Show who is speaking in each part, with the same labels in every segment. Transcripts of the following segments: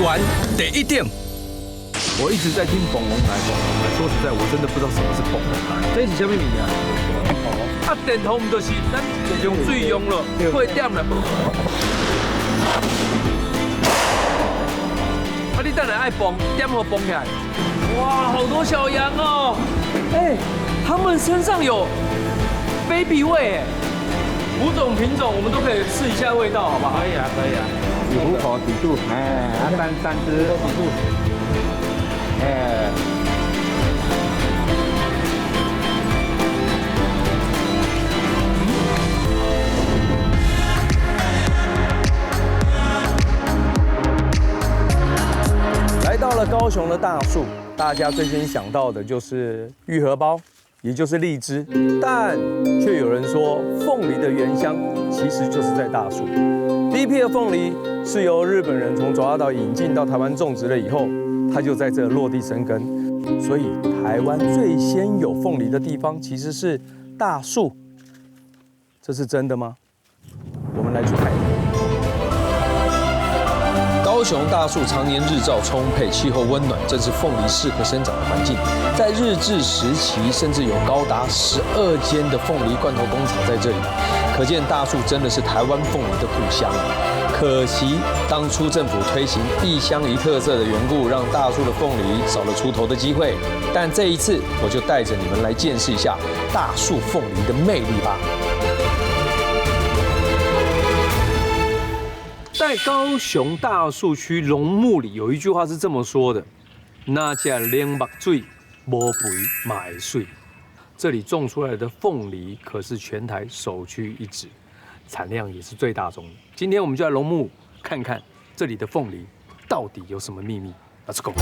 Speaker 1: 玩第一点。
Speaker 2: 我一直在听蹦龙台，说实在，我真的不知道什么是蹦龙台。这是什么物啊？啊，电筒唔就是咱用水用了，会点了。啊，你等下爱蹦，点好蹦起来。哇，好多小羊哦！哎，它们身上有 baby 味哎，5种品种我们都可以试一下味道，好不好？
Speaker 3: 可以啊，可以啊。几虎口几度？哎，三只几度？哎。
Speaker 2: 来到了高雄的大树，大家最先想到的就是玉荷包，也就是荔枝，但却有人说凤梨的原乡其实就是在大树。第一批的凤梨是由日本人从爪哇岛引进到台湾种植了以后，它就在这落地生根。所以台湾最先有凤梨的地方其实是大树，这是真的吗？我们来去看一看。
Speaker 1: 高雄大树常年日照充沛，气候温暖，正是凤梨适合生长的环境。在日治时期，甚至有高达12间的凤梨罐头工厂在这里，可见大树真的是台湾凤梨的故乡。可惜当初政府推行一乡一特色的缘故，让大树的凤梨少了出头的机会。但这一次，我就带着你们来见识一下大树凤梨的魅力吧。
Speaker 2: 在高雄大树区龙木里有一句话是这么说的：“那家冷目水，无肥买水。”这里种出来的凤梨可是全台首屈一指，产量也是最大宗的。今天我们就来龙木看看这里的凤梨到底有什么秘密。Let's go！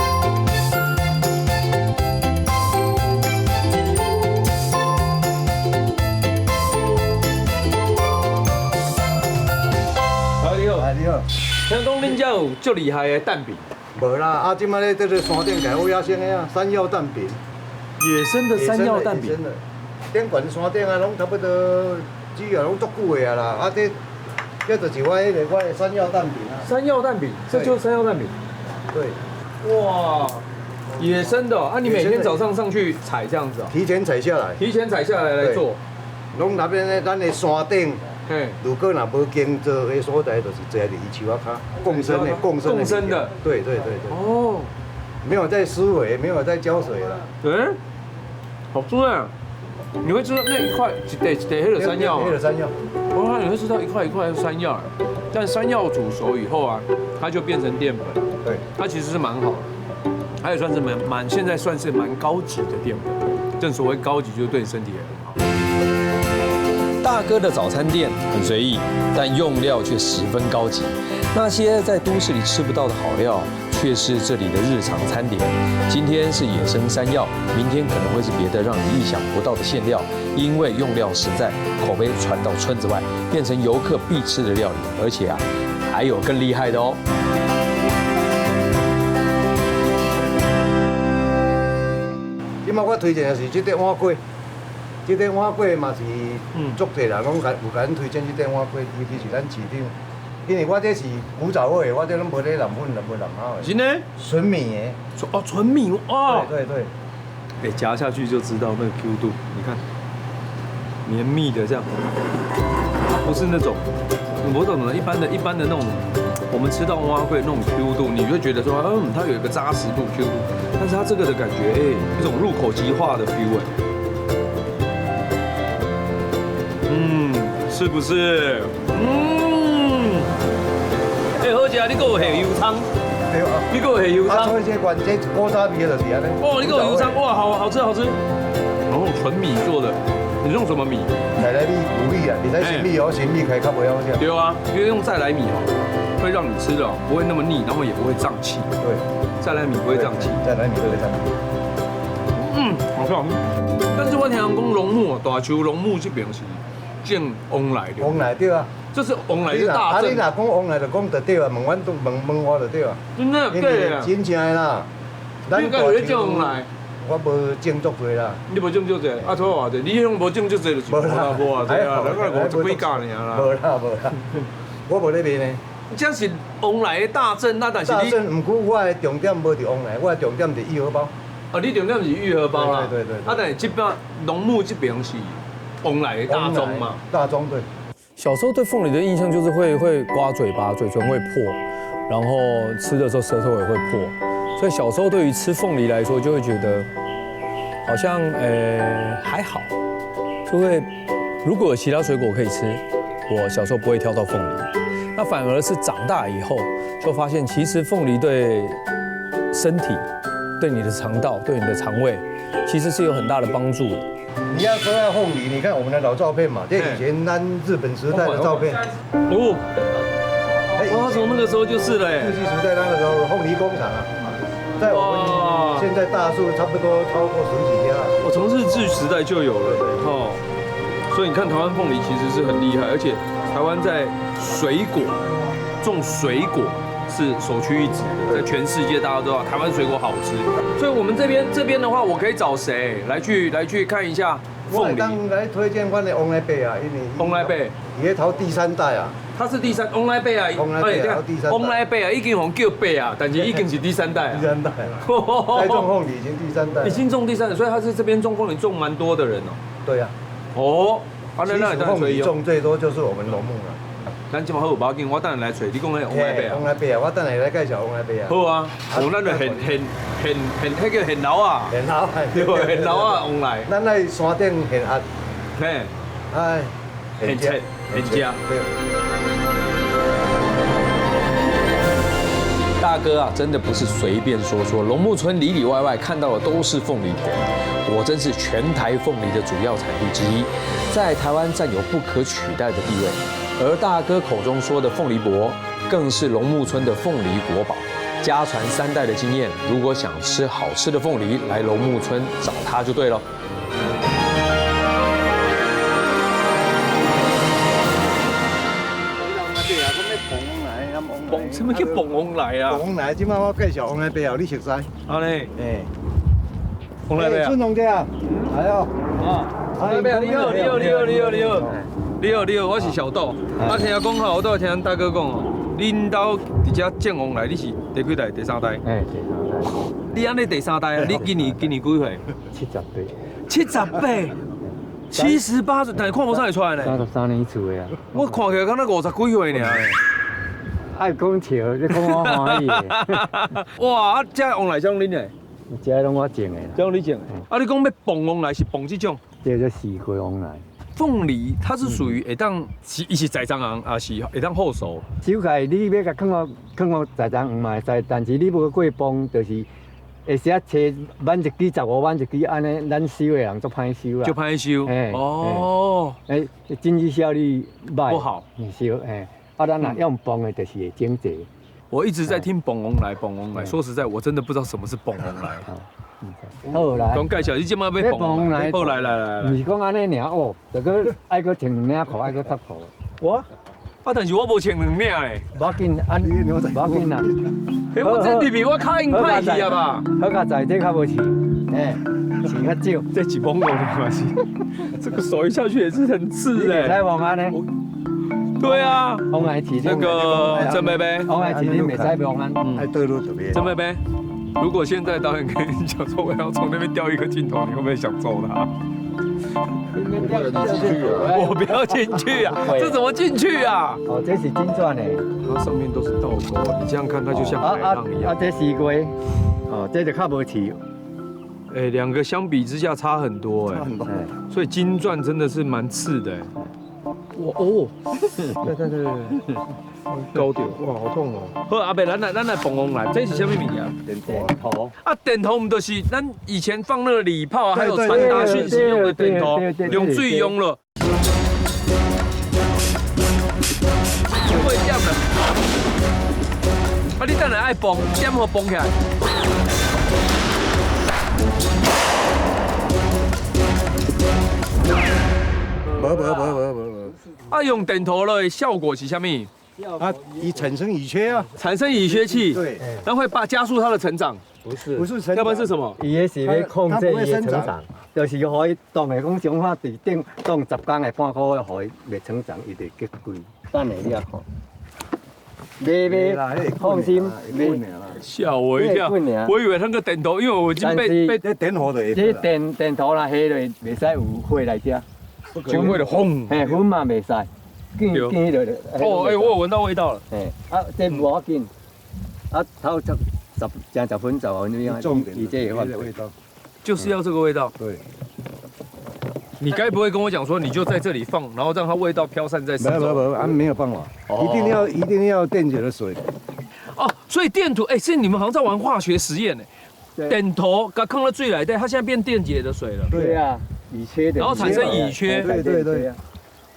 Speaker 3: 你好，
Speaker 2: 听讲恁家有足厉害的蛋饼，
Speaker 3: 无啦，啊，即摆咧在这山顶改我野生的啊，山药蛋饼，
Speaker 2: 野生的山药蛋饼。
Speaker 3: 顶悬山顶啊，拢差不多煮啊，拢足久的啊啦，啊这就是我的山药蛋饼啊。
Speaker 2: 山药蛋饼，这就是山药蛋饼。
Speaker 3: 对。
Speaker 2: 哇，野生的啊！你每天早上上去采这样子啊？
Speaker 3: 提前采下来。
Speaker 2: 提前采下来来做。
Speaker 3: 拢那边咧，咱的山顶。
Speaker 2: 嘿，
Speaker 3: 如果若无经做的所在，就是坐在伊树仔骹，共生的。对。哦，没有在施肥，没有在浇水了。
Speaker 2: 嗯，好吃啊！你会知道那一块一袋黑的山药吗？
Speaker 3: 黑的山药。
Speaker 2: 哇，你会知道一块一块的山药，但山药煮熟以后啊，它就变成淀粉。
Speaker 3: 对，
Speaker 2: 它其实是蛮好的，它也算是现在算是蛮高级的淀粉。正所谓高级，就是对你身体也很好。
Speaker 1: 大哥的早餐店很随意，但用料却十分高级。那些在都市里吃不到的好料，却是这里的日常餐点。今天是野生山药，明天可能会是别的让你意想不到的馅料。因为用料实在，口碑传到村子外，变成游客必吃的料理。而且啊，还有更厉害的哦。
Speaker 3: 今麦我推荐的是这块碗粿。这块碗粿嘛是足侪人拢有甲咱推荐这块碗粿，尤其是咱市场，因为我这是古早味，我这拢无咧染粉，无染毛的。
Speaker 2: 真的？
Speaker 3: 纯米的。
Speaker 2: 哦，纯米哦。
Speaker 3: 对。
Speaker 2: 哎，夹下去就知道那个 Q 度，你看，绵密的这样，它不是那种我懂了，一般的那种，我们吃到蛙粿那种 Q 度，你会觉得说，它有一个扎实度 Q 度，但是它这个的感觉，一种入口即化的 feel 是不是？好食，你给我下油葱，
Speaker 3: 对啊，
Speaker 2: 你给我下油葱。
Speaker 3: 做一些关这锅沙米就是安尼。
Speaker 2: 哦，你给我油葱，哇，好吃。然后纯米做的，你用什么米？
Speaker 3: 再来米有米啊，你在新米哦，新米开较不好吃。
Speaker 2: 对啊，因为用再来米会让你吃的不会那么腻，然后也不会胀气。
Speaker 3: 对，
Speaker 2: 再来米不会胀气。
Speaker 3: 再来米不会胀气。
Speaker 2: 好吃。但是我听人讲龙木大树龙木这边是种翁来的。
Speaker 3: 翁来对啊。
Speaker 2: 这是翁来的大镇。
Speaker 3: 你若讲翁来就讲得对啊，问我就对啊。
Speaker 2: 真的对啊。
Speaker 3: 真正的啦。
Speaker 2: 你敢有咧种翁来？
Speaker 3: 我无种足多啦。
Speaker 2: 你无种足多，啊，错啊，你迄种无种足多就是无啊，对啊，咱个50几架尔啦。
Speaker 3: 无啦，我无咧卖呢。
Speaker 1: 这是往来的大镇，那但是
Speaker 3: 大
Speaker 1: 你
Speaker 3: 镇唔过我的重点无伫往来，我的重点伫义和包。
Speaker 1: 哦，你重点是玉荷包啦。
Speaker 3: 对。
Speaker 1: 啊，但是这边农牧这边是往来的大宗嘛。
Speaker 3: 大宗对。
Speaker 2: 小时候对凤梨的印象就是会刮嘴巴，嘴唇会破，然后吃的时候舌头也会破，所以小时候对于吃凤梨来说，就会觉得好像还好，就会如果有其他水果可以吃，我小时候不会挑到凤梨。那反而是长大以后，就发现其实凤梨对身体、对你的肠道、对你的肠胃，其实是有很大的帮助的。
Speaker 3: 你要说到凤梨，你看我们的老照片嘛，这以前咱日本时代的照片。
Speaker 1: 哦，哇，从那个时候就是了
Speaker 3: 日据时代那个时候，凤梨工厂啊，在我们现在大树差不多超过10几家。
Speaker 1: 我从日治时代就有了哦，所以你看台湾凤梨其实是很厉害，而且台湾在水果种水果是首屈一指的，在全世界大家都知道台湾水果好吃，所以我们这边的话，我可以找谁来去看一下凤梨？
Speaker 3: 当来推荐我的翁来贝啊，因为
Speaker 1: 翁来贝
Speaker 3: 也头第3代啊。
Speaker 1: 他是第3，翁来贝啊，翁来贝啊，已经红叫贝啊，但是已经是第3代啊。
Speaker 3: 第3代了，栽种凤梨已经第3代。
Speaker 1: 已经种第3代，所以他是这边种凤梨种蛮多的人哦。
Speaker 3: 对呀。
Speaker 1: 哦，啊，
Speaker 3: 其实凤梨种最多就是我们农牧了。
Speaker 1: 咱今嘛好有要紧，我等下来找你讲那翁来贝啊。
Speaker 3: 翁来贝啊，我等下来介绍翁来贝啊。
Speaker 1: 好啊，哦，咱就迄叫现老啊。
Speaker 3: 现老，
Speaker 1: 对，现老啊，翁来。
Speaker 3: 咱在山顶现鸭。
Speaker 1: 嘿。
Speaker 3: 哎。
Speaker 1: 现切，现吃。大哥啊，真的不是随便说说，龙木村里里外外看到的都是凤梨田，果真是全台凤梨的主要产地之一，在台湾占有不可取代的地位。而大哥口中说的凤梨伯，更是龙木村的凤梨国宝，家传3代的经验。如果想吃好吃的凤梨，来龙木村找他就对了。什么叫蹦翁来啊？
Speaker 3: 蹦翁来，即摆我介绍翁来贝哦，你熟悉？
Speaker 1: 安尼，翁来贝啊，
Speaker 3: 春龙姐啊，来哦。
Speaker 1: 翁来贝啊，你好，我是小豆。啊，听讲吼，我都听大哥讲哦，恁兜伫遮种翁来，你是第几代？第3代？
Speaker 4: 第3代。
Speaker 1: 你安尼第3代啊？你今年几岁？78。78岁，但是看无啥会出来呢。
Speaker 4: 33年厝的啊。
Speaker 1: 我看起来敢若50几岁呢。
Speaker 4: 爱讲笑，你讲我欢喜的。
Speaker 1: 哇，啊，这翁来是恁的？
Speaker 4: 这拢我种的啦。
Speaker 1: 这你种的？啊，你讲要蹦翁来是蹦这种？
Speaker 4: 这叫四季翁来。
Speaker 1: 凤梨它是属于会当是伊是在长红，也是会当后熟。
Speaker 4: 手开你要甲放到在长红嘛会使，但是你要过磅，就是会时啊切挽一支15挽一支，安尼咱收的人足歹收啦。
Speaker 1: 就歹收。哦。
Speaker 4: 经济效率歹。
Speaker 1: 不好。
Speaker 4: 收啊，咱若用磅的，就是会整齐。
Speaker 1: 我一直在听蹦翁来，蹦翁来。说实在，我真的不知道什么是蹦翁来。
Speaker 4: 好来，
Speaker 1: 讲介绍，你即马要蹦翁来。好来。
Speaker 4: 唔是讲安尼尔哦，就个爱个穿2领裤，爱个搭裤。
Speaker 1: 我？啊，但是我无穿2领诶。
Speaker 4: 无要紧，无要紧啦。
Speaker 1: 我这里面我较硬歹去啊吧？
Speaker 4: 好较在，这较无试，试较少。
Speaker 1: 这几蹦龙的关系，这个手一下去也是很刺哎。
Speaker 4: 来往安尼。
Speaker 1: 对啊，
Speaker 4: 往来起
Speaker 1: 那个曾贝贝，
Speaker 4: 往来起你袂使往安，
Speaker 3: 爱对路特别。
Speaker 1: 曾贝贝，如果现在导演跟你讲说我要从那边调一个镜头，你会不会想揍他？我不要进去啊！这怎么进去啊？
Speaker 4: 哦，这是金钻的，
Speaker 1: 它上面都是倒钩，你这样看它就像海浪一样。
Speaker 4: 这西瓜，哦，这就较无刺。
Speaker 1: 两个相比之下差很多所以金钻真的是蛮刺的哇哦，对，高点哇，好痛哦！好，阿伯，咱来蹦翁来，这是什么物件？
Speaker 4: 电头。
Speaker 1: 啊，电头唔就是咱以前放那个礼炮啊，还有传达讯息用的电头，用水用了。会点啦？啊，你等下爱蹦，点好蹦起来。无。啊，用电头了，效果是啥物？
Speaker 3: 啊，以产生乙炔啊，
Speaker 1: 产生乙炔气，
Speaker 3: 对，
Speaker 1: 然后会加速它的成长。
Speaker 4: 不是
Speaker 3: 成长，
Speaker 1: 要不然是什么？
Speaker 4: 伊个是要控制伊的成长，就是可以当的讲想法伫顶当10天的半个月，互伊袂成长，伊就结规。等下你也看。袂
Speaker 3: 啦，迄
Speaker 4: 放心，袂。
Speaker 1: 吓我一跳，我以为那个电头，因为我已经被
Speaker 3: 这点火就会
Speaker 4: 这电头啦，下落袂使有火来遮，
Speaker 1: 全会的轰。
Speaker 4: 嘿，粉嘛袂使，见迄落。
Speaker 1: 哦，哎，我有闻到味道了。
Speaker 4: 嘿，啊，这无要紧，啊，头10分15分钟，
Speaker 3: 重点
Speaker 4: 伊这会发
Speaker 3: 味道。
Speaker 1: 就是要这个味道。
Speaker 3: 对，
Speaker 1: 你该不会跟我讲说，你就在这里放，然后让它味道飘散在四周？
Speaker 3: 没，没有办法，一定要电解的水。
Speaker 1: 哦，所以电土，哎，是你们好像在玩化学实验呢。电头刚放到水里面，它现在变电解的水了。
Speaker 4: 对啊，乙炔的，
Speaker 1: 然后产生乙炔。
Speaker 3: 对。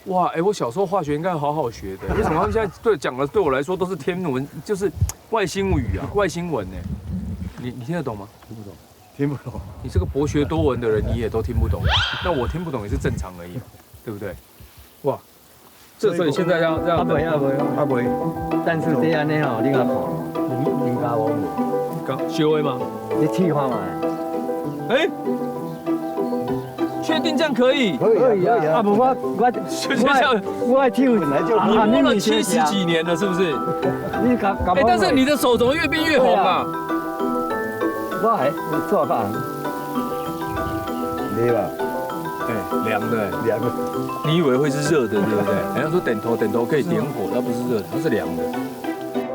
Speaker 1: 哇，哎，我小时候化学应该好好学的，为什么他们现在讲的对我来说都是天文，就是外星语啊，外星文呢？你听得懂吗？
Speaker 3: 听不懂。
Speaker 1: 你这个博学多闻的人，你也都听不懂，那我听不懂也是正常而已，对不对？哇，所以现在要
Speaker 4: 啊袂，但是这样呢吼，你甲看，人家无无，
Speaker 1: 刚修的吗？
Speaker 4: 你试看嘛。
Speaker 1: 哎，确定这样可以？
Speaker 3: 可以啊。
Speaker 4: 啊不，我手
Speaker 3: 本来就
Speaker 1: 你摸了70几年了，是不是？
Speaker 4: 你甲
Speaker 1: 哎，但是你的手怎么越变越红啊？
Speaker 4: 我做法。
Speaker 3: 对吧？
Speaker 1: 哎，凉的，
Speaker 3: 凉的。
Speaker 1: 你以为会是热的，对不对？人家说点头可以点火，它不是热的，它是凉的。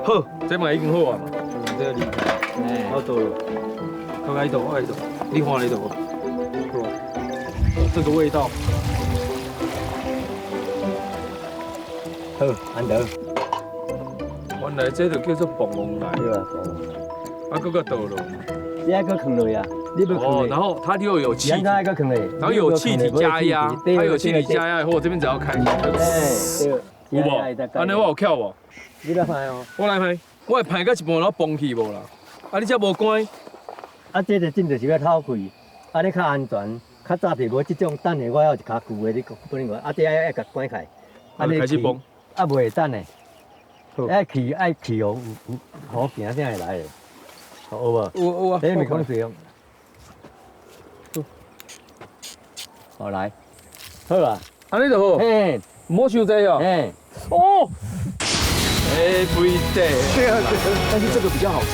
Speaker 1: 好，这嘛已经好啊嘛，这个离开，好多了。看看一朵，你看一朵，这个味道。
Speaker 4: 好，安得。
Speaker 1: 原来这就叫做蹦蹦来。
Speaker 4: 对啊。
Speaker 1: 啊，搁个倒落。
Speaker 4: 你还搁放落啊？你要放。
Speaker 1: 然后它又有气体，
Speaker 4: 然后搁放落。
Speaker 1: 然后有气体加压，它有气体加压以后，我这边只要开，
Speaker 4: 对。
Speaker 1: 有无？安尼我有巧无？
Speaker 4: 你来拍哦。
Speaker 1: 我来拍，我会拍到一半然后崩去无啦？啊，你这无关。
Speaker 4: 啊，这就真就是要透开，啊，你较安全，较早是无这种等下我有一卡旧的，你不能讲，啊，这要甲关开，
Speaker 1: 啊，开始崩，
Speaker 4: 啊，袂等的，爱气哦，有好行才会来的，有无？
Speaker 1: 有啊，
Speaker 4: 这咪讲水用，好来，好啊，
Speaker 1: 安尼就好，
Speaker 4: 嘿，
Speaker 1: 莫伤济哦，
Speaker 4: 嘿，
Speaker 1: 哦。哎，不一定，但是这个比较好吃。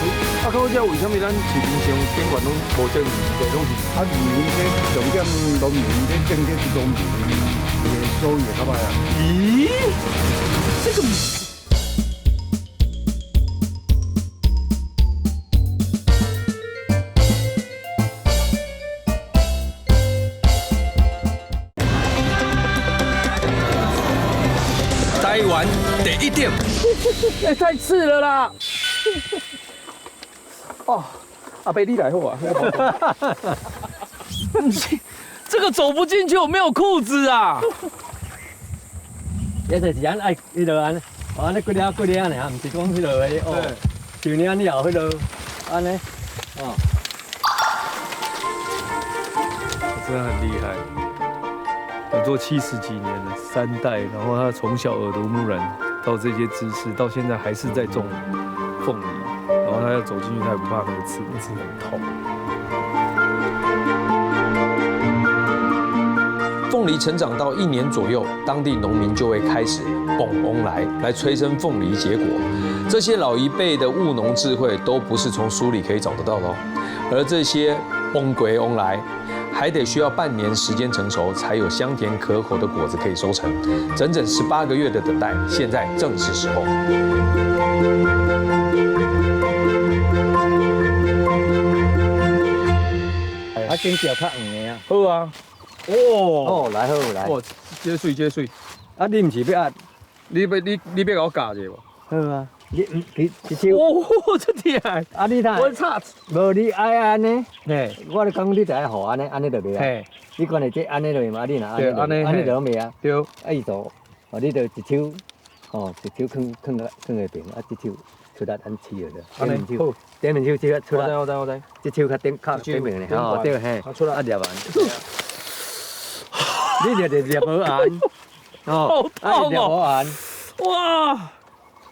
Speaker 1: 啊，到这为什么咱市面上宾馆拢无这鱼的东西？
Speaker 3: 啊，鱼这重点农民，这正经是农民的收益，好不好？
Speaker 1: 咦，这个。摘完第1点，哎，太刺了啦！哦，阿伯你来好啊！这个走不进去，我没有裤子啊！
Speaker 4: 也就是安爱迄落安，安尼几粒安尼啊，唔是讲迄落的哦，就你安尼后迄落安尼，哦，
Speaker 1: 真的很厉害。我做70几年了，3代，然后他从小耳濡目染到这些知识，到现在还是在种凤梨，然后他要走进去，他也不怕那个刺，那刺很痛。凤梨成长到1年左右，当地农民就会开始蹦翁来催生凤梨结果。这些老一辈的务农智慧都不是从书里可以找得到的哦，而这些蹦归翁来。还得需要半年时间成熟，才有香甜可口的果子可以收成。整整18个月的等待，现在正是时候。
Speaker 4: 啊，真条较黄的啊。
Speaker 1: 好啊。哦。
Speaker 4: 来好来。
Speaker 1: 哇，接水。
Speaker 4: 啊，你唔是要压？
Speaker 1: 你要给我夹者无？
Speaker 4: 好啊。你手。
Speaker 1: 哦，这厉害！
Speaker 4: 啊，你睇。
Speaker 1: 我擦。
Speaker 4: 无你爱安尼。
Speaker 1: 嘿。
Speaker 4: 我咧讲你就爱学安尼就袂啊。嘿。你讲你这安尼就嘛，你若安尼就袂啊。
Speaker 1: 对。
Speaker 4: 啊，伊就，哦，你就一手，哦，一手放下边，啊，一手出来安试了。
Speaker 1: 安尼好。
Speaker 4: 顶面手出来。
Speaker 1: 我知。
Speaker 4: 这手较顶面咧，哦，对嘿。
Speaker 1: 出来
Speaker 4: 啊，抓完。你抓无完。
Speaker 1: 哦。好痛
Speaker 4: 哦。
Speaker 1: 哇。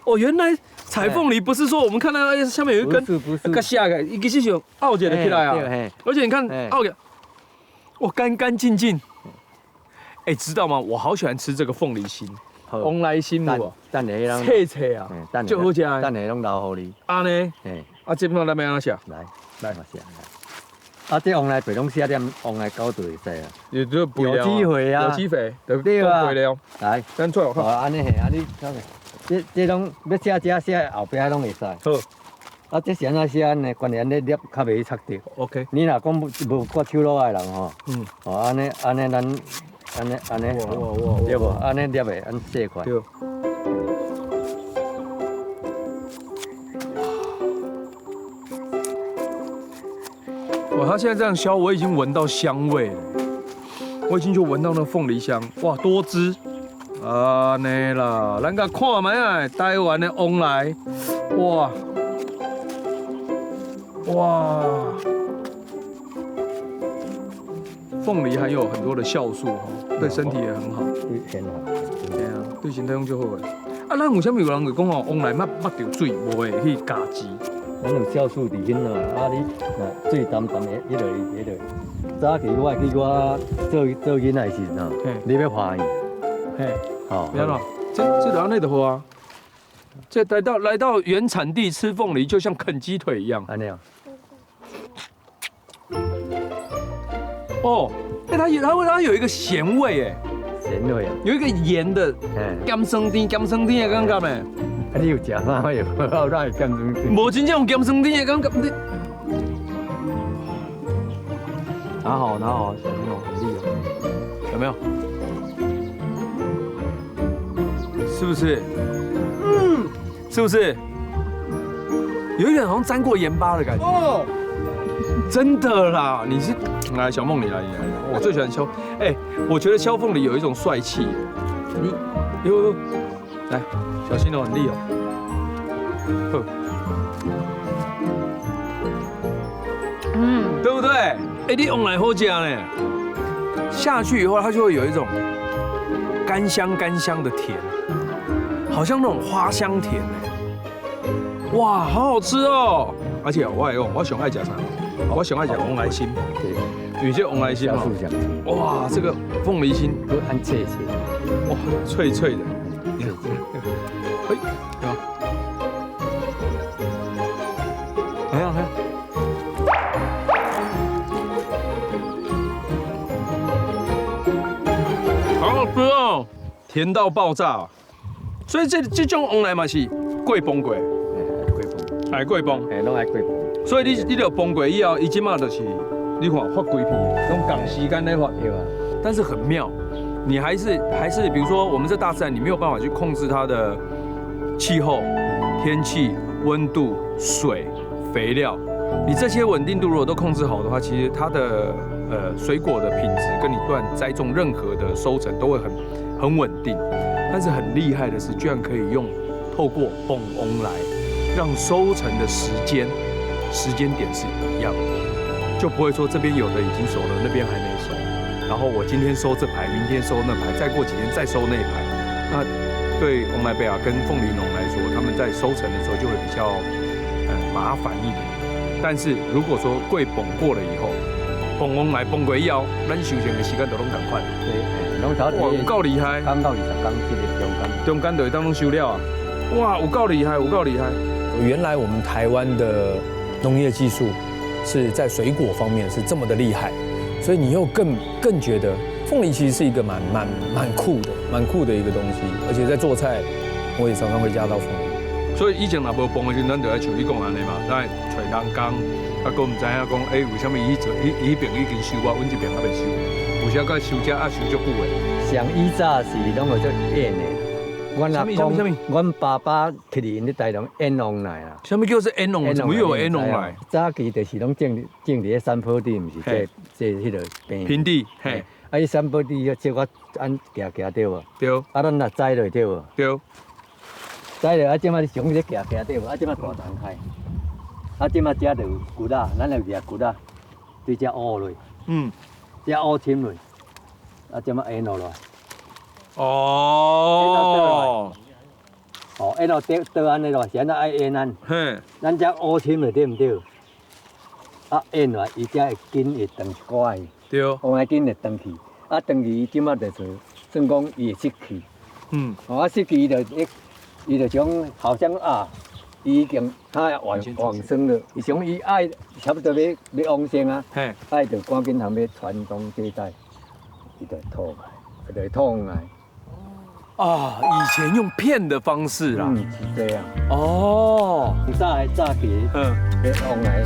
Speaker 1: 哦，原来采凤梨不是说我们看到下面有一根，
Speaker 4: 不是，
Speaker 1: 个下个一个是像凹起来起来啊，而且你看凹起，哇，干干净净。哎，知道吗？我好喜欢吃这个凤梨心，往来心有无？
Speaker 4: 等下咱
Speaker 1: 切切啊，
Speaker 4: 等
Speaker 1: 就好食的。
Speaker 4: 等下拢留互你。
Speaker 1: 安尼，
Speaker 4: 嘿，
Speaker 1: 啊，这边咱要安怎食？
Speaker 4: 来嘛食来。啊，这往来肥拢写点往来高就会使啊。
Speaker 1: 有这肥料，
Speaker 4: 有机会啊
Speaker 1: 有机肥，
Speaker 4: 对啊
Speaker 1: 肥料。
Speaker 4: 来，
Speaker 1: 咱出来我看。
Speaker 4: 安尼嘿，啊你看看，这拢要写后壁拢会使。
Speaker 1: 好
Speaker 4: 啊，这是安怎写呢？关键你粒较袂插着。
Speaker 1: ，OK。
Speaker 4: 你若讲无割手路的人吼，哦安尼咱安尼，对无？安尼粒的安细块。
Speaker 1: 对。哇，它现在这样削，我已经闻到香味了，我已经就闻到那凤梨香，哇，多汁，安尼啦，咱甲看卖啊，台湾的往来，哇，哇，凤梨含有很多的酵素哈，对身体也很好，
Speaker 4: 对，很好。
Speaker 1: 对啊，对身体用就好诶。啊，咱有啥物有人会讲哦，往来捌着水，无会去加汁。
Speaker 4: 咱有酵素伫遐啊，啊你若水淡淡的，迄落，早期我记我做囡仔时喏，你要拍伊，
Speaker 1: 嘿，
Speaker 4: 吼，
Speaker 1: 不要了，这就安尼就好啊。这来到原产地吃凤梨，就像啃鸡腿一样。
Speaker 4: 安尼啊，
Speaker 1: 哦，哎，它有一个咸味哎，
Speaker 4: 咸味啊，
Speaker 1: 有一个盐的咸酸甜的感觉呢。
Speaker 4: 啊你有食啥会有？哪会咸酸甜？
Speaker 1: 无真正有咸酸甜的感觉，你
Speaker 4: 拿好，小心哦，厉害。
Speaker 1: 有没有？是不是？嗯，是不是？有一点好像沾过盐巴的感觉。哦，真的啦！你是来小梦，你来，我最喜欢削。哎，我觉得削凤梨有一种帅气。有，来，小心哦，很利哦。对不对？哎，你往来好吃呢。下去以后，它就会有一种干香的甜，好像那种花香甜哎。哇，好好吃哦！而且我上爱吃啥？我上爱吃往来心。对，有些往来心哦。哇，这个凤梨心
Speaker 4: 都很脆，
Speaker 1: 哇，脆脆的。嘿，有。看。好好吃哦，甜到爆炸。所以这种往来嘛是过崩过，爱过崩，
Speaker 4: 拢爱过崩。
Speaker 1: 所以你著崩过以后，伊即马就是你看发规皮，用赶时间来发，
Speaker 4: 对吧？
Speaker 1: 但是很妙，你还是比如说我们这大自然，你没有办法去控制它的气候、天气、温度、水、肥料，你这些稳定度如果都控制好的话，其实它的水果的品质跟你不管栽种任何的收成都会很稳定。但是很厉害的是，居然可以透过崩翁来让收成的时间点是一样的，就不会说这边有的已经熟了，那边还没熟。然后我今天收这排，明天收那排，再过几天再收那排。那对翁来贝亚跟凤梨农来说，他们在收成的时候就会比较麻烦一点。但是如果说贵崩过了以后，崩翁来崩过以后，咱收成的时间都拢同款。
Speaker 4: 对，拢头
Speaker 1: 哇，有够厉害！
Speaker 4: 刚到20天，这个
Speaker 1: 中间就会当中收了啊！哇，有够厉害，有够厉害！
Speaker 2: 原来我们台湾的农业技术是在水果方面是这么的厉害，所以你又更觉得凤梨其实是一个蛮酷的一个东西，而且在做菜，我也常常会加到凤梨。
Speaker 1: 所以以前若无崩的时候，咱就要像你讲安尼嘛，咱找人工，啊，佫唔知影讲，为什么伊边已经收啊，阮这边还未收，有时个收遮收足久的。
Speaker 4: 上以早是拢会做演的。阮阿公，阮爸爸摕伫因咧台东演往来啦。
Speaker 1: 什么叫做演往来？怎么有演往来？
Speaker 4: 早期就是拢种伫咧山坡地，毋是这迄个
Speaker 1: 平地，嘿。
Speaker 4: 啊，伊山坡地要借我按行对无？
Speaker 1: 对。
Speaker 4: 啊，咱若栽落对无？
Speaker 1: 对。
Speaker 4: 栽落啊，即马你上咧行对无？啊，即马大洞开。啊，即马遮就有骨仔，咱就掠骨仔，对遮乌落。遮乌深落。啊，即马演落来。
Speaker 1: 哦，
Speaker 4: 哦，一路倒安尼咯，现在爱演安，
Speaker 1: 嘿，
Speaker 4: 咱遮乌深了对毋对？啊，演落伊遮会筋会长一寡去，
Speaker 1: 对，
Speaker 4: 往来筋会长去，啊，长去即马就是算讲伊会失去，啊，实际伊就讲好像啊，已经他往生了，伊想伊爱差不多要往生啊，爱就赶紧通要传宗接代，伊就吐来，就吐来。
Speaker 2: 啊，以前用骗的方式啦。
Speaker 4: 是这样。
Speaker 2: 哦，
Speaker 4: 早期，要往来，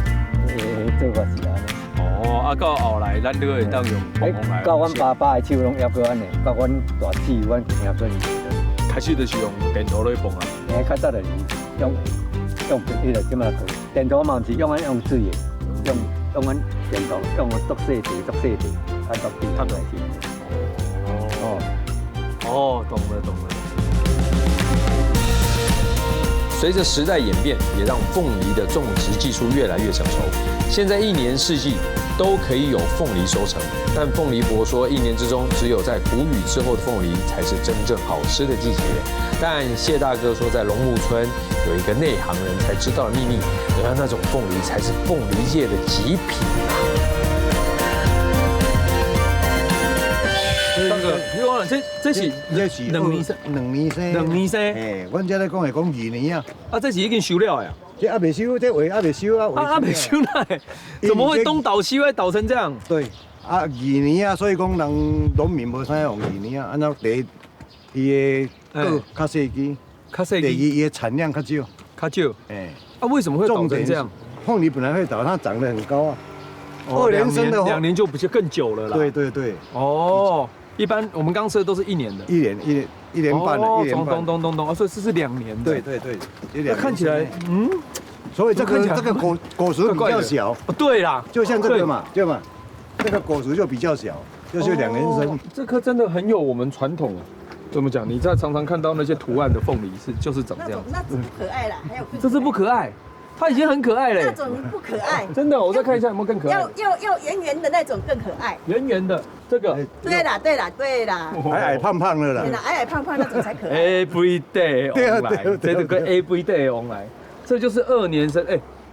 Speaker 4: 做法是安尼。
Speaker 2: 哦，啊，到后来咱就会当用往来。
Speaker 4: 到阮爸爸的手拢也过安尼，到阮大姊、阮兄做是。
Speaker 2: 开始就是用电图来蹦啊。
Speaker 4: 较早就是用迄个怎么讲？电图嘛，毋是用水的，用电图，用做细地，啊，做地来是。
Speaker 2: 哦，懂了。
Speaker 1: 随着时代演变，也让凤梨的种植技术越来越成熟。现在一年四季都可以有凤梨收成，但凤梨伯说，一年之中只有在谷雨之后的凤梨才是真正好吃的季节。但谢大哥说，在龙木村有一个内行人才知道的秘密，原来那种凤梨才是凤梨界的极品啊！
Speaker 2: 大哥，你讲这是两年生，
Speaker 3: 嘿，阮这咧讲2年啊。
Speaker 2: 啊，这是已经收了呀？
Speaker 3: 这还没收，这尾还没收啊。
Speaker 2: 还没收呢？怎么会东倒西歪倒成这样？
Speaker 3: 对，啊2年啊，所以讲人农民无啥用2年啊，按照伊的个较细枝，第二伊的产量较少。哎，
Speaker 2: 啊，为什么会倒成这样？
Speaker 3: 凤梨本来会倒，它长得很高啊。2年生的
Speaker 2: 2年就比较更久了啦。
Speaker 3: 对。
Speaker 2: 哦。一般我们刚吃的都是1年的
Speaker 3: ，1年半的，1年半。
Speaker 2: 咚，所以这是2年的。
Speaker 3: 对，
Speaker 2: 看起来，
Speaker 3: 所以这个果实比较小。
Speaker 2: 对啦，
Speaker 3: 就像这个嘛，对嘛，这个果实就比较小，就是2年生。
Speaker 2: 这颗真的很有我们传统，怎么讲？你在常常看到那些图案的凤梨就是长这样。
Speaker 5: 那种不可爱啦，还有
Speaker 2: 这是不可爱。它已经很可爱了。
Speaker 5: 那种不可爱，
Speaker 2: 真的，我再看一下有没有更可爱。
Speaker 5: 要圆圆的那种更可爱。
Speaker 2: 圆的，这个。
Speaker 5: 对啦。
Speaker 3: 矮胖的啦。
Speaker 5: 对啦，矮胖那种才可爱。
Speaker 2: Every day 往来，这个跟 Every day 往来，这就是2年生。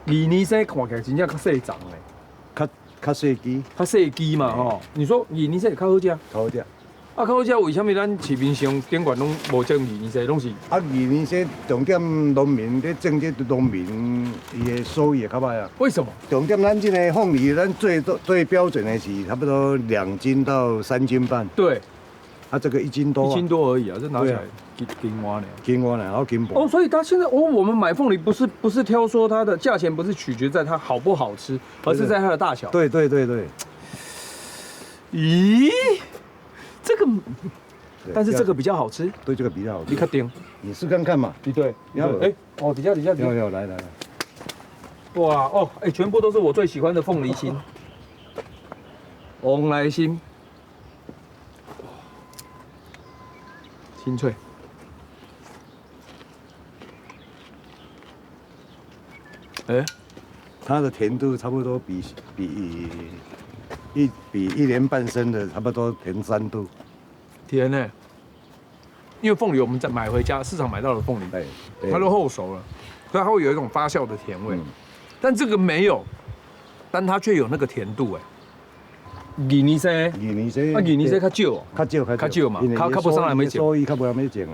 Speaker 2: 2年生看起来真正较细长嘞，
Speaker 3: 较细枝。
Speaker 2: 较细枝嘛吼。你说2年生较好吃？
Speaker 3: 较好吃。
Speaker 2: 啊，较好吃，为什么咱市面上顶管拢无种2年生，拢是？
Speaker 3: 啊，2年生重点农民咧种这农民伊的收益会较歹啊。
Speaker 2: 为什么？
Speaker 3: 重点咱这个凤梨，咱最标准的是差不多2斤到3斤半。
Speaker 2: 对。
Speaker 3: 啊，这个1斤多。1
Speaker 2: 斤多而已啊，这拿起来斤蛙呢？
Speaker 3: 斤蛙呢，然后斤薄。
Speaker 2: 哦，所以它现在我们买凤梨不是挑说它的价钱，不是取决在它好不好吃，而是在它的大小。
Speaker 3: 对。
Speaker 2: 咦？这个，但是这个比较好吃。
Speaker 3: 对，这个比较好吃。
Speaker 2: 你确定？
Speaker 3: 你试看看嘛。
Speaker 2: 对。要底下。
Speaker 3: 要来。
Speaker 2: 哇哦，全部都是我最喜欢的凤梨心，蓬莱心，清脆。
Speaker 3: 它的甜度差不多比1年半生的差不多甜3度，
Speaker 2: 甜呢。因为凤梨我们在买回家市场买到的凤梨，它都后熟了，所以它会有一种发酵的甜味。但这个没有，但它却有那个甜度2年生，啊2年生较少嘛，较不上来没种，
Speaker 3: 收益较不上没种。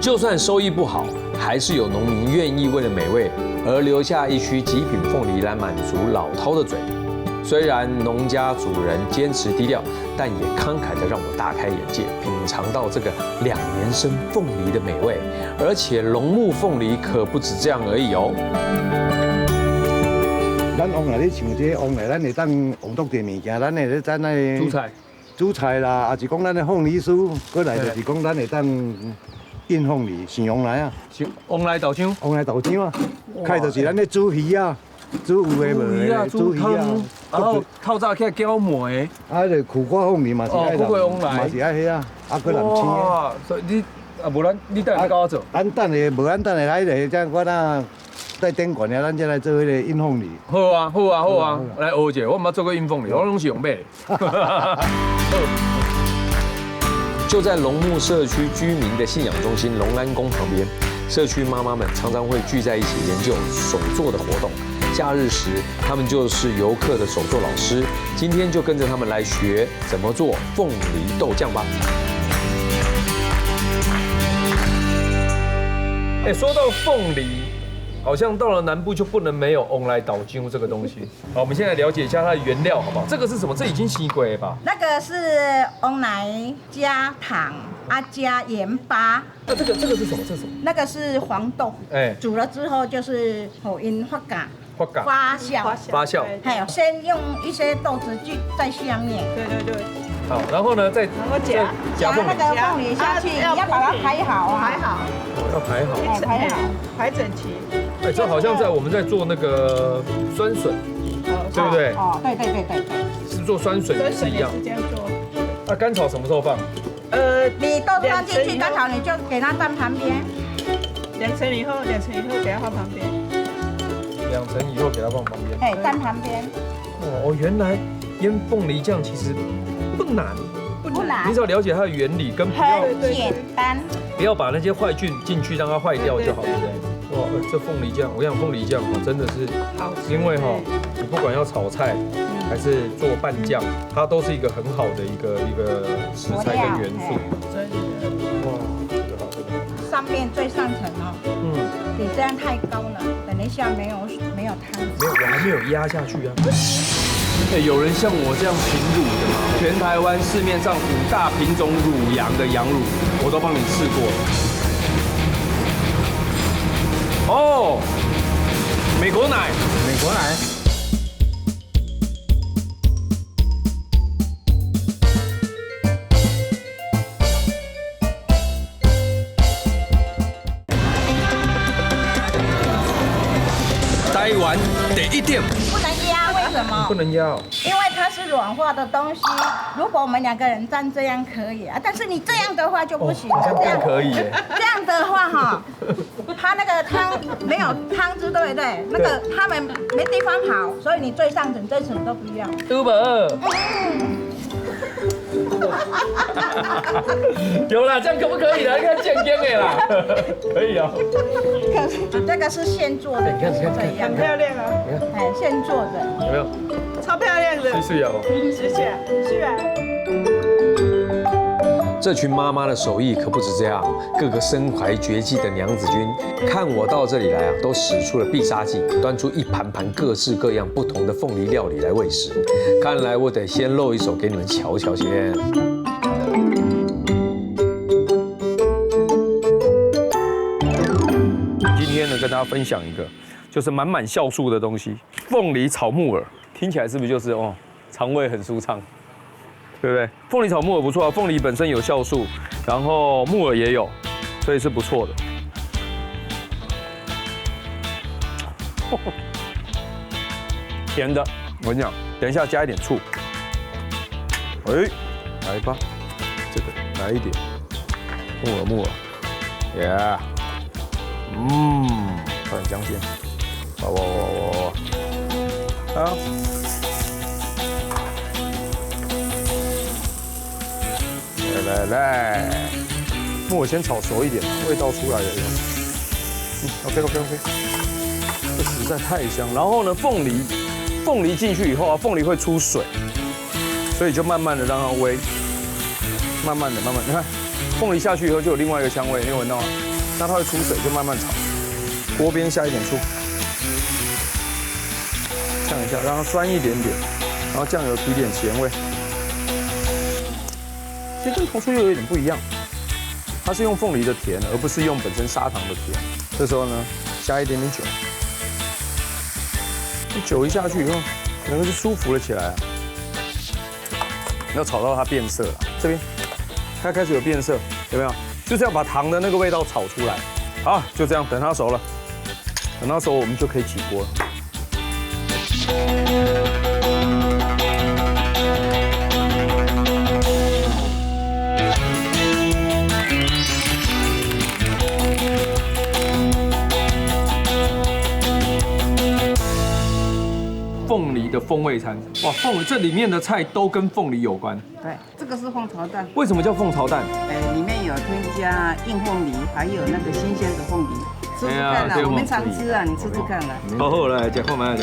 Speaker 1: 就算收益不好，还是有农民愿意为了美味而留下一区极品凤梨来满足老饕的嘴。虽然农家主人坚持低调，但也慷慨地让我大开眼界，品尝到这个2年生凤梨的美味。而且龙木凤梨可不止这样而已哦。
Speaker 3: 咱往来咧像这往来，咱会当往多啲物件，咱会咧咱那煮菜啦，也是讲咱的凤梨酥，过来就是讲咱会当印凤梨，像往来啊，
Speaker 2: 往来豆浆
Speaker 3: 啊，开就是咱咧煮鱼啊。煮有诶无诶，
Speaker 2: 煮鱼啊，然后透早起来搅糜，
Speaker 3: 啊，就苦瓜凤梨嘛是爱，嘛是爱迄啊，啊搁南青
Speaker 2: 哇，所以你无你等下教我做。
Speaker 3: 咱等下无咱等下来咧，这我那在电管咧，咱再来做迄个印凤梨。
Speaker 2: 好啊，来学者，我毋捌做过印凤梨，我拢是用买。
Speaker 1: 就在龙木社区居民的信仰中心龙安宫旁边，社区妈妈们常常会聚在一起研究手作的活动。假日时，他们就是游客的手作老师。今天就跟着他们来学怎么做凤梨豆酱吧。哎，说到凤梨，好像到了南部就不能没有翁来倒姜这个东西。好，我们现在了解一下它的原料，好不好？这个是什么？这已经洗过了吧？
Speaker 5: 那个是翁来加糖加盐巴，
Speaker 1: 那这个是什么？这是什么？
Speaker 5: 那个是黄豆，
Speaker 1: 哎，
Speaker 5: 煮了之后就是因发酵。
Speaker 1: 发酵，
Speaker 5: 还有先用一些豆子去在下面，
Speaker 6: 对。
Speaker 1: 好，然后呢，再
Speaker 5: 夹
Speaker 1: 凤梨，
Speaker 5: 那个凤梨下去，你要把它排好啊，
Speaker 6: 排好，
Speaker 1: 要排好，
Speaker 5: 排好，
Speaker 6: 排整齐。
Speaker 1: 哎，这好像我们在做那个酸笋，对不对？
Speaker 5: 哦，对，
Speaker 1: 是做酸笋也是一样。
Speaker 6: 是这样做。
Speaker 1: 那甘草什么时候放？
Speaker 5: 你豆放进去，甘草你就给它站旁边。
Speaker 6: 2层以后给它放旁边。
Speaker 1: 2层以后给它放旁边。
Speaker 5: 哎，站旁边。
Speaker 1: 哦，原来腌凤梨酱其实不难，
Speaker 5: 不难
Speaker 1: 你只要了解它的原理，跟
Speaker 5: 很简单。
Speaker 1: 不要把那些坏菌进去让它坏掉就好，对不对？哇，这凤梨酱，我想凤梨酱哦，真的是，因为你不管要炒菜还是做拌酱，它都是一个很好的一个食材跟元素。
Speaker 6: 真的。
Speaker 1: 哇，这个好，这个好。
Speaker 5: 上面最上层你这样太高了，等一下没有汤。
Speaker 1: 没有，我还没有压下去啊。有人像我这样品乳的吗？全台湾市面上5大品种乳羊的羊乳，我都帮你试过了。哦，美国奶。台湾第1点。
Speaker 5: 不能压，为什么？
Speaker 1: 不能压哦。
Speaker 5: 因为它是软化的东西。如果我们2个人站这样可以啊，但是你这样的话就不行。
Speaker 1: 好像更可以耶。
Speaker 5: 这样的话它那个汤没有汤汁，对不对？那个他们没地方跑，所以你最上层这层都不要。
Speaker 1: 对吧？有啦，这样可不可以啦？你看健康的啦，可以啊。
Speaker 5: 可是这个是现做的，
Speaker 1: 你看
Speaker 6: 很漂亮啊！
Speaker 5: 哎，现做的，
Speaker 1: 有没有？
Speaker 6: 超漂亮的。
Speaker 1: 是啊。
Speaker 6: 是啊。
Speaker 1: 这群妈妈的手艺可不止这样，各个身怀绝技的娘子军，看我到这里来啊，都使出了必杀技，端出一盘盘各式各样不同的凤梨料理来喂食。看来我得先露一手给你们瞧瞧先。今天呢，跟大家分享一个，就是满满酵素的东西——凤梨炒木耳。听起来是不是就是肠胃很舒畅？对不对？凤梨炒木耳不错啊，凤梨本身有酵素，然后木耳也有，所以是不错的。甜的，我跟你讲，等一下加一点醋。哎，来吧，这个来一点木耳，耶，放点姜片，哇，好。来，木耳先炒熟一点，味道出来了以后，OK， 这实在太香。然后呢，凤梨进去以后啊，凤梨会出水，所以就慢慢的让它煨，慢慢的，你看，凤梨下去以后就有另外一个香味，你有闻到吗？那它会出水，就慢慢炒，锅边下一点醋，酱一下，让它酸一点点，然后酱油提点咸味。其实跟红酥又有一点不一样，它是用凤梨的甜，而不是用本身砂糖的甜。这时候呢，加一点点酒，酒一下去以后，整个就舒服了起来。要炒到它变色了，这边它开始有变色，有没有？就是要把糖的那个味道炒出来。好，就这样，等它熟了，等它熟我们就可以起锅了。凤梨的风味餐，哇，这里面的菜都跟凤梨有关。
Speaker 7: 对，这个是凤巢蛋。
Speaker 1: 为什么叫凤巢蛋？
Speaker 7: 里面有添加硬凤梨，还有那个新鲜的凤梨。吃吃看啦，我们常吃啊，你吃吃看啦。
Speaker 1: 好，来，吃看嘛，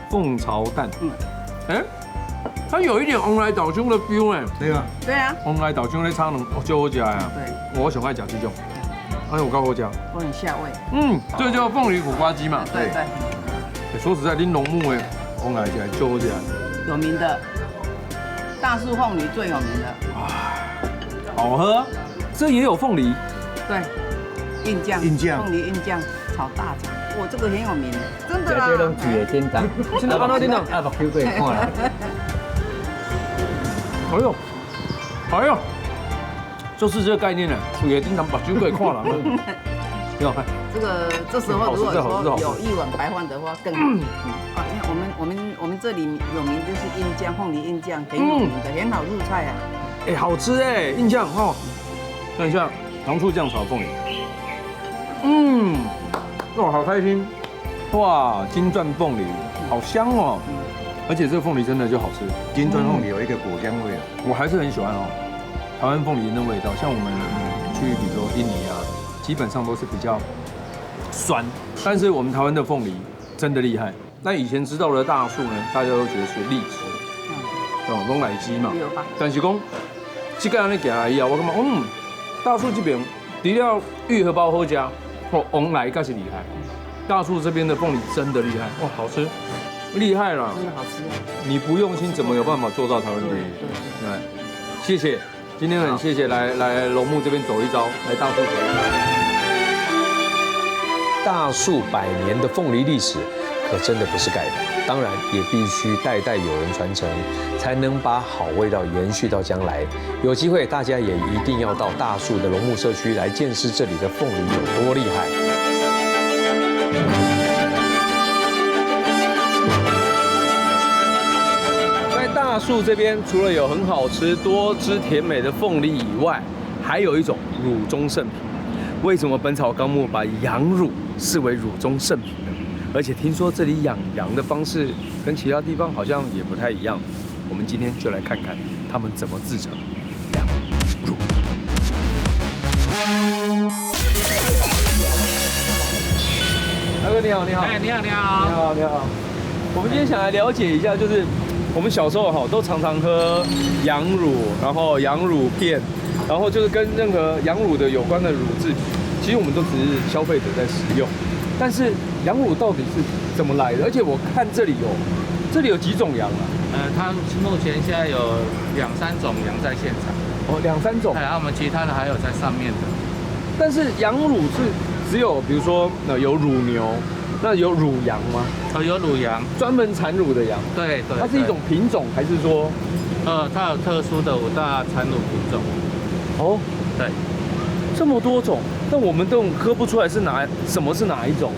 Speaker 1: 凤巢蛋，它有一点红来岛香的 feel 哎。
Speaker 3: 对啊。
Speaker 7: 对啊。
Speaker 1: 红来岛香的炒两就好食呀。
Speaker 7: 对。
Speaker 1: 我上爱吃这种。
Speaker 2: 哎，我告诉我讲，
Speaker 7: 都很下味。
Speaker 2: 这叫凤梨苦瓜鸡嘛。
Speaker 7: 对对，
Speaker 2: 说实在，恁农牧的往来起来就好起来。
Speaker 7: 有名的大树凤梨最有名的。
Speaker 2: 好喝，这也有凤梨。
Speaker 7: 对，印酱，凤梨印酱炒大肠，哇，这个很有名的，真的啦。
Speaker 4: 这拢煮的叮当，
Speaker 2: 真的看到叮当，
Speaker 4: 啊，目睭过看啦。
Speaker 2: 哎呦，哎呦，就是这个概念呢，煮的叮当把酒给看了。
Speaker 7: 这时候如果说有一碗白饭的话更好。啊，因为我们这里有名就是印酱，凤梨印酱很有名的，很好入菜啊。
Speaker 2: 哎，好吃哎，印酱哦。看一下糖醋酱炒凤梨，哇，好开心，哇，金钻凤梨，好香哦，而且这个凤梨真的就好吃，
Speaker 3: 金钻凤梨有一个果香味啊，
Speaker 2: 我还是很喜欢哦，台湾凤梨的味道，像我们去比如说印尼啊，基本上都是比较酸，但是我们台湾的凤梨真的厉害。那以前知道的大树呢，大家都觉得是荔枝，拢来鸡嘛，但是讲这个安尼行来以后，我感觉大树这边除了玉荷包好吃，往来更是厉害。大树这边的凤梨真的厉害，哇，好吃，厉害了，
Speaker 7: 真的好吃。
Speaker 2: 你不用心怎么有办法做到台湾第一？对，谢谢，今天很谢谢来龙木这边走一遭，来大树走一遭。
Speaker 1: 大树100年的凤梨历史，可真的不是盖的。当然，也必须代代有人传承，才能把好味道延续到将来。有机会，大家也一定要到大树的龙木社区来见识这里的凤梨有多厉害。
Speaker 2: 在大树这边，除了有很好吃、多汁甜美的凤梨以外，还有一种乳中圣品。为什么《本草纲目》把羊乳视为乳中圣品呢？而且听说这里养羊的方式跟其他地方好像也不太一样。我们今天就来看看他们怎么制成羊乳。大哥你好，你好。
Speaker 8: 哎，你好，你好。
Speaker 2: 你好，你好。我们今天想来了解一下，就是我们小时候都常常喝羊乳，然后羊乳片，然后就是跟任何羊乳的有关的乳制品，其实我们都只是消费者在使用。但是羊乳到底是怎么来的？而且我看这里有几种羊啊？
Speaker 8: 它目前现在有2、3种羊在现场。
Speaker 2: 哦，2、3种。
Speaker 8: 我们其他的还有在上面的。
Speaker 2: 但是羊乳是只有比如说有乳牛，那有乳羊吗？
Speaker 8: 有乳羊，
Speaker 2: 专门产乳的羊。
Speaker 8: 对。
Speaker 2: 它是一种品种还是说？
Speaker 8: 它有特殊的5大产乳品种。
Speaker 2: 哦，
Speaker 8: 对。
Speaker 2: 这么多种，但我们都喝不出来是什么是哪一种，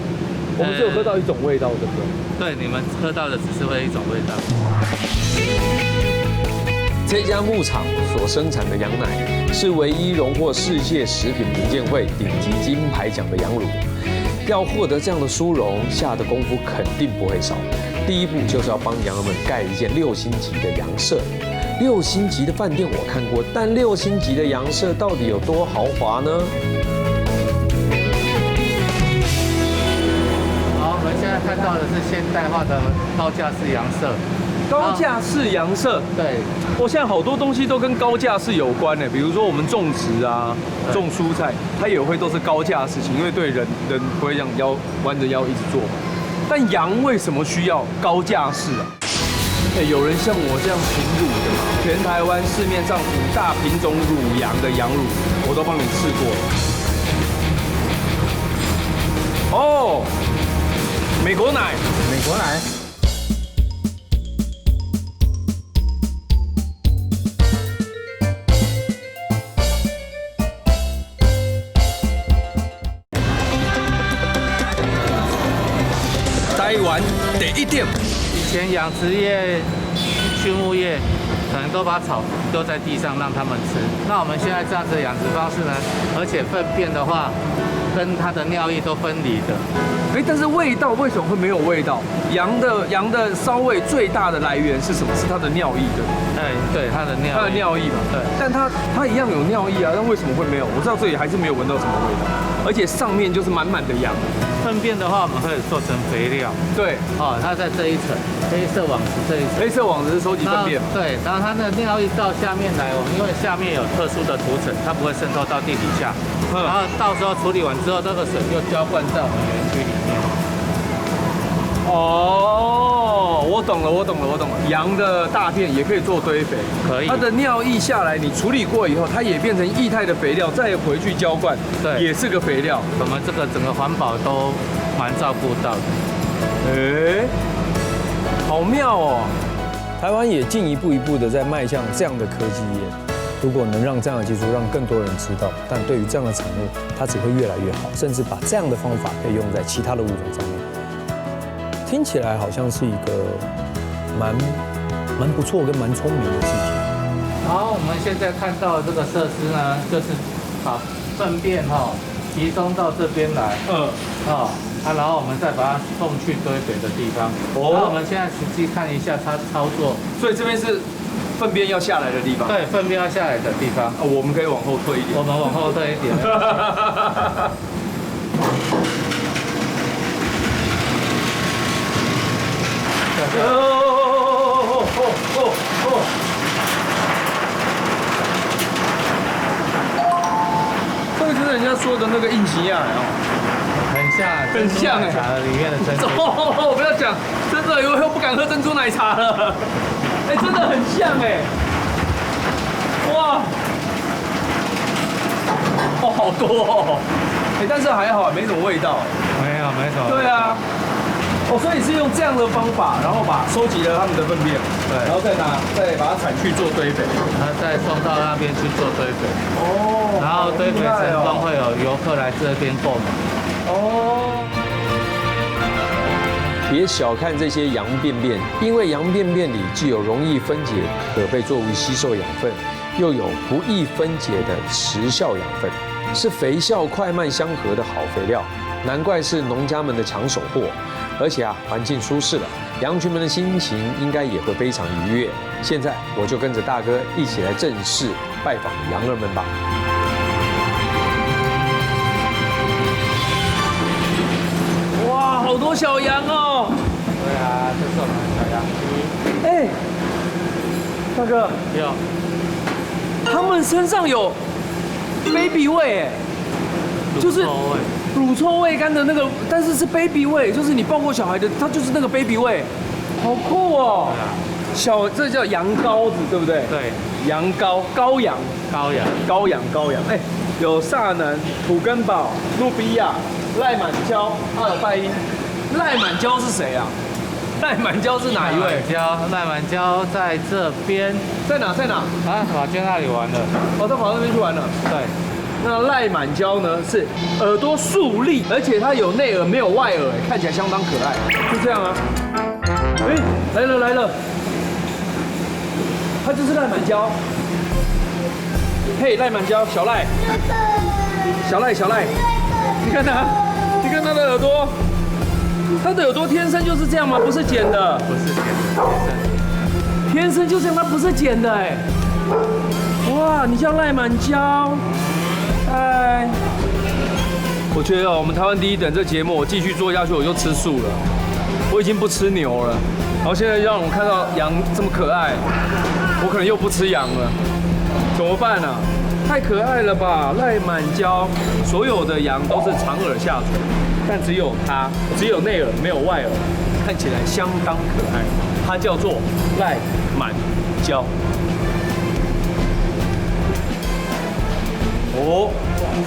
Speaker 2: 我们只有喝到一种味道，对不对？
Speaker 8: 对，你们喝到的只是会一种味道。
Speaker 1: 这家牧场所生产的羊奶是唯一荣获世界食品评鉴会顶级金牌奖的羊乳。要获得这样的殊荣，下的功夫肯定不会少。第一步就是要帮羊儿们盖一间6星级的羊舍。6星级的饭店我看过，但6星级的羊舍到底有多豪华呢？
Speaker 8: 好，我们现在看到的是现代化的高架式羊舍。
Speaker 2: 高架式羊舍，
Speaker 8: 对，
Speaker 2: 现在好多东西都跟高架式有关呢，比如说我们种植啊、种蔬菜，它也会都是高架事情，因为对人不会这样弯着腰一直做。但羊为什么需要高架式啊？有人像我这样品乳的吗？全台湾市面上5大品种乳羊的羊乳，我都帮你试过了。哦，美国奶，
Speaker 3: 美国奶。
Speaker 2: 台湾第一点。
Speaker 8: 以前养殖业、畜牧业可能都把草丢在地上让他们吃。那我们现在这样子的养殖方式呢，而且粪便的话，跟它的尿液都分离的。
Speaker 2: 但是味道为什么会没有味道？羊的骚味最大的来源是什么？是它的尿液，对不对？
Speaker 8: 对，它的
Speaker 2: 尿液嘛。对。但它一样有尿液啊，但为什么会没有？我知道这里还是没有闻到什么味道，而且上面就是满满的羊。
Speaker 8: 粪便的话，我们会做成肥料。
Speaker 2: 对。
Speaker 8: 它在这一层黑色网子这一层。
Speaker 2: 黑色网子是收集粪便。
Speaker 8: 对，然后它的尿液到下面来，因为下面有特殊的涂层，它不会渗透到地底下，然后到时候处理完之后，这个水就浇灌在我们园区里面。
Speaker 2: 哦，我懂了。羊的大便也可以做堆肥，
Speaker 8: 可以
Speaker 2: 它的尿液下来，你处理过以后，它也变成液态的肥料，再回去浇灌，
Speaker 8: 对
Speaker 2: 也是个肥料。
Speaker 8: 我们这个整个环保都蛮照顾到的。
Speaker 2: 哎，好妙哦！台湾也进一步的在迈向这样的科技业。如果能让这样的技术让更多人知道，但对于这样的产物，它只会越来越好，甚至把这样的方法可以用在其他的物种上面。听起来好像是一个蛮不错跟蛮聪明的事情。
Speaker 8: 好，我们现在看到的这个设施呢，就是把粪便集中到这边来，然后我们再把它送去堆肥的地方。然后我们现在实际看一下它操作。
Speaker 2: 所以这边是粪便要下来的地方。
Speaker 8: 对，粪便要下来的地方。
Speaker 2: 我们可以往后退一点。
Speaker 8: 我们往后退一点。
Speaker 2: 这个就是人家说的那个硬皮亚
Speaker 8: 很像珍珠奶茶里面的珍珠。
Speaker 2: 我不要讲，真的以后不敢喝珍珠奶茶了。哎，真的很像哎。哇，好多哦。哎，但是还好，没什么味道。
Speaker 8: 没什么。
Speaker 2: 对啊。所以是用这样的方法，然后收集了他们的粪便，对，然后再把它产去做堆肥，
Speaker 8: 然后再送到那边去做堆肥。然后堆肥成功会有游客来这边购买。
Speaker 1: 别小看这些羊便便，因为羊便便里既有容易分解可被作物吸收养分，又有不易分解的持效养分，是肥效快慢相合的好肥料，难怪是农家们的抢手货。而且环境舒适了，羊群们的心情应该也会非常愉悦。现在我就跟着大哥一起来正式拜访羊儿们吧。哇，好多小羊哦！
Speaker 8: 对啊，这是我们的小羊区。
Speaker 2: 大哥，
Speaker 8: 有，
Speaker 2: 他们身上有 baby 味哎，就是乳臭未干的那个，但是是 baby 味，就是你抱过小孩的，它就是那个 baby 味，好酷哦！这叫羊羔子，对不对？
Speaker 8: 对，
Speaker 2: 羊羔，羔羊，哎，有萨南、土根堡、努比亚、赖满娇、阿尔拜因。赖满娇是谁啊？赖满娇是哪一位？
Speaker 8: 赖满娇在这边，
Speaker 2: 在哪？
Speaker 8: 啊，跑去那里玩了。
Speaker 2: 他跑到那边去玩了。
Speaker 8: 对。
Speaker 2: 那赖满娇呢是耳朵竖立，而且它有内耳没有外耳，看起来相当可爱，就这样啊。哎，来了，它就是赖满娇。嘿，赖满娇，小赖，你看它的耳朵，它的耳朵天生就是这样吗？不是剪的，
Speaker 8: 不是剪的，
Speaker 2: 天生就这样，它不是剪的哎。哇，你叫赖满娇。嗨，我觉得我们台湾第一等这节目，我继续做下去我就吃素了。我已经不吃牛了，然后现在让我看到羊这么可爱，我可能又不吃羊了，怎么办啊？太可爱了吧！赖满娇，所有的羊都是长耳下垂，但只有它只有内耳没有外耳，看起来相当可爱。它叫做赖满娇。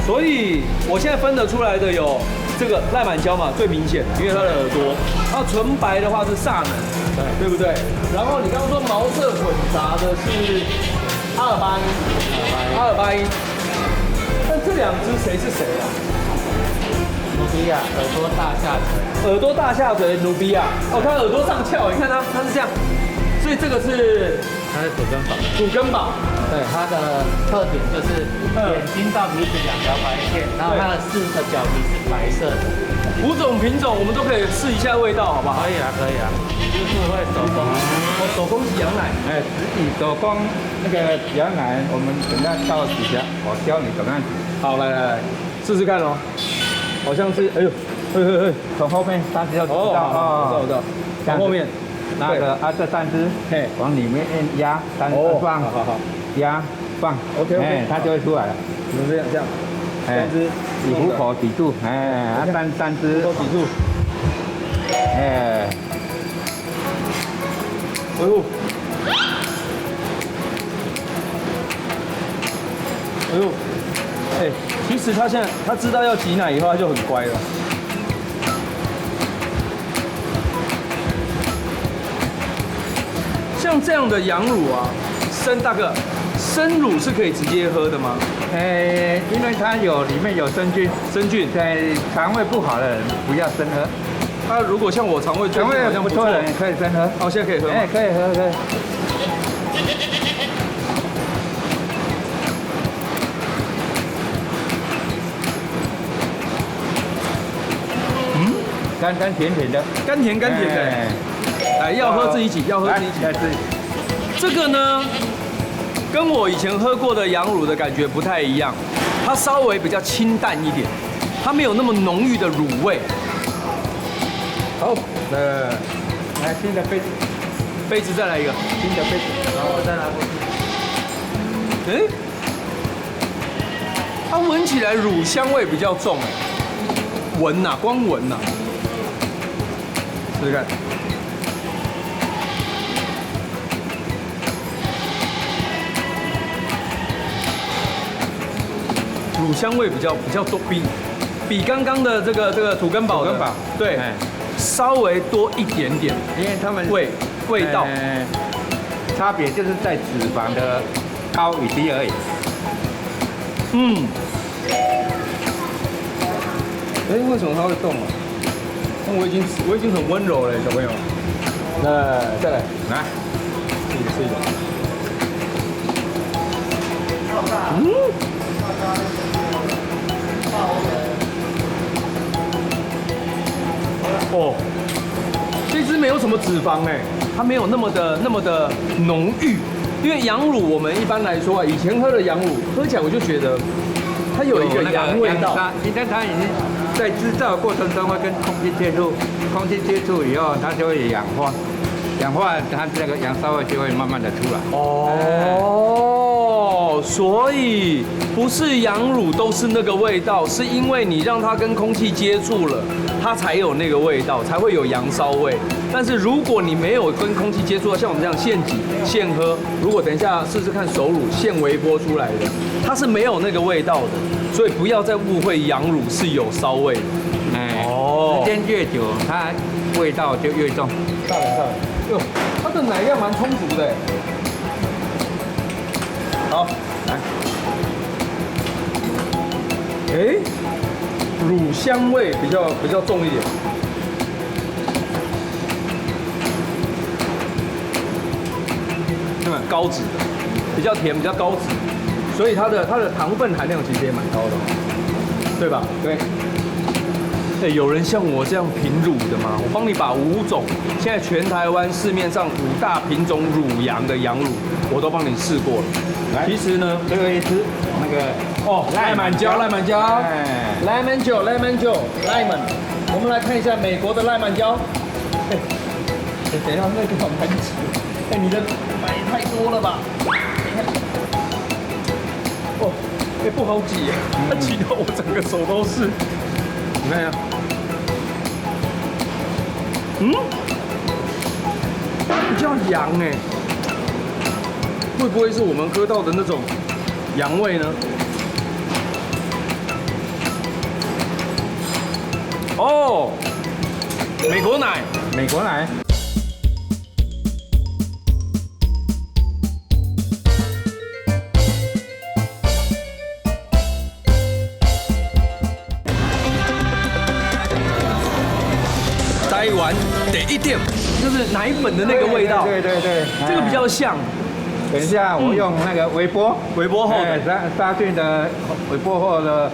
Speaker 2: 所以我现在分得出来的有这个赖满娇嘛，最明显，因为它的耳朵。然后纯白的话是萨南，对不对？然后你刚刚说毛色混杂的是阿尔巴因。但这两只谁是谁啊？
Speaker 8: 努比亚，耳朵大下垂，
Speaker 2: 努比亚。它耳朵上翘，你看它是这样。所以这个是
Speaker 8: 它是
Speaker 2: 土根堡。
Speaker 8: 对，它的特点就是眼睛到鼻子两条白线，然后它的四个脚皮是白色的。
Speaker 2: 5种品种我们都可以试一下味道，好不好？
Speaker 8: 可以啊。就是会手工，
Speaker 2: 手工挤羊奶。
Speaker 9: 手工那个羊奶，我们等下倒几下，我教你怎么样挤。
Speaker 2: 好，来，试试看哦。好像是，
Speaker 9: 从后面3只要知道
Speaker 2: 我知道。从后面。
Speaker 9: 那个这3只，往里面压，3只放，好，压放 ，OK，它就会出来了。
Speaker 2: 你们这样，
Speaker 9: 哎，以虎口抵住，哎，三只
Speaker 2: 都抵住。
Speaker 9: 哎，
Speaker 2: 哎呦，哎呦，哎，其实他现在他知道要挤奶以后，他就很乖了。像这样的羊乳啊，大哥，生乳是可以直接喝的吗？
Speaker 9: 因为它里面有生菌，在肠胃不好的人不要生喝。
Speaker 2: 他如果像我肠胃
Speaker 9: 肠胃
Speaker 2: 好像
Speaker 9: 不错的人可以生喝。
Speaker 2: 哦，现在可以喝吗？
Speaker 9: 哎，可以喝，可以。甘甜甜的，
Speaker 2: 甘甜的。哎，要喝自己挤，要喝自己挤。这个呢，跟我以前喝过的羊乳的感觉不太一样，它稍微比较清淡一点，它没有那么浓郁的乳味。好，
Speaker 9: 来新的
Speaker 2: 杯子再来一个，
Speaker 9: 新的杯子，然后再拿过去。
Speaker 2: 哎，它闻起来乳香味比较重哎，闻呐，光闻呐，试试看。乳香味比较多，比刚刚的这个土根堡对，稍微多一点点，
Speaker 9: 因为他们
Speaker 2: 味道
Speaker 9: 差别就是在脂肪的高与低而已。
Speaker 2: 嗯，哎，为什么它会动啊？我已经很温柔了，小朋友。再来，
Speaker 9: 来，
Speaker 2: 试一个。哦，这支没有什么脂肪哎，它没有那么的浓郁。因为羊乳我们一般来说啊，以前喝的羊乳喝起来我就觉得它有一个羊味道，
Speaker 9: 因为它已经在制造过程中会跟空气接触，空气接触以后它就会氧化，它这个羊骚味就会慢慢的出来。
Speaker 2: 哦，所以不是羊乳都是那个味道，是因为你让它跟空气接触了，它才有那个味道，才会有羊骚味。但是如果你没有跟空气接触，像我们这样现挤现喝，如果等一下试试看手乳现微波出来的，它是没有那个味道的。所以不要再误会羊乳是有骚味的。
Speaker 9: 哎，时间越久，它味道就越重。
Speaker 2: 大人，哟，它的奶量蛮充足的。好，来，哎，乳香味比较重一点。高脂，比较甜，比较高脂，所以它的糖分含量其实也蛮高的，对吧？对。哎，有人像我这样品乳的吗？我帮你把5种现在全台湾市面上5大品种乳羊的羊乳，我都帮你试过了。其实呢，
Speaker 9: 最后一支那个
Speaker 2: 赖满椒，lemon 酒，我们来看一下美国的赖满椒。哎，等一下，那个好难挤。哎，你的买太多了吧？哦，哎，不好挤耶，它挤到我整个手都是。你看一下，比较羊哎，会不会是我们喝到的那种羊味呢？哦，美国奶。台湾第一点就是奶粉的那个味道，
Speaker 9: 对，
Speaker 2: 这个比较像。
Speaker 9: 等一下，我用那个微波后的杀菌的微波后的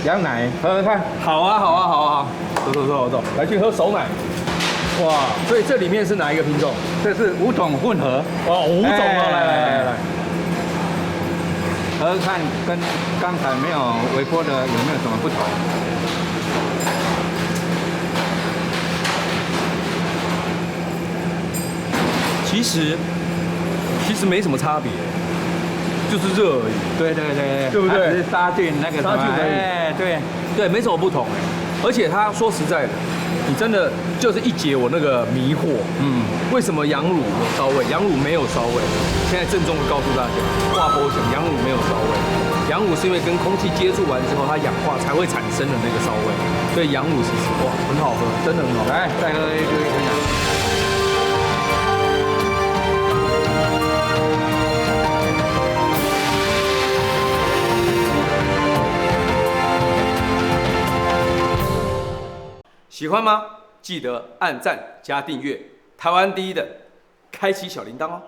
Speaker 9: 羊奶喝喝看。
Speaker 2: 好啊，走，来去喝熟奶。哇，所以这里面是哪一个品种？
Speaker 9: 这是5种混合。
Speaker 2: 哦，5种哦，来，
Speaker 9: 喝喝看跟刚才没有微波的有没有什么不同？
Speaker 2: 其实没什么差别，就是热而已。
Speaker 9: 对对对，
Speaker 2: 对不对
Speaker 9: 它只是杀菌那个什么
Speaker 2: 杀菌而已
Speaker 9: 哎，对，
Speaker 2: 对，没什么不同哎。而且他说实在的，你真的就是一解我那个迷惑。为什么羊乳有骚味？羊乳没有骚味。现在郑重的告诉大家，话不讲，羊乳没有骚味。羊乳是因为跟空气接触完之后，它氧化才会产生的那个骚味。所以羊乳其实哇很好喝，真的很好喝。
Speaker 9: 来再喝一个。
Speaker 2: 喜欢吗？记得按赞加订阅，台湾第一的，开启小铃铛哦。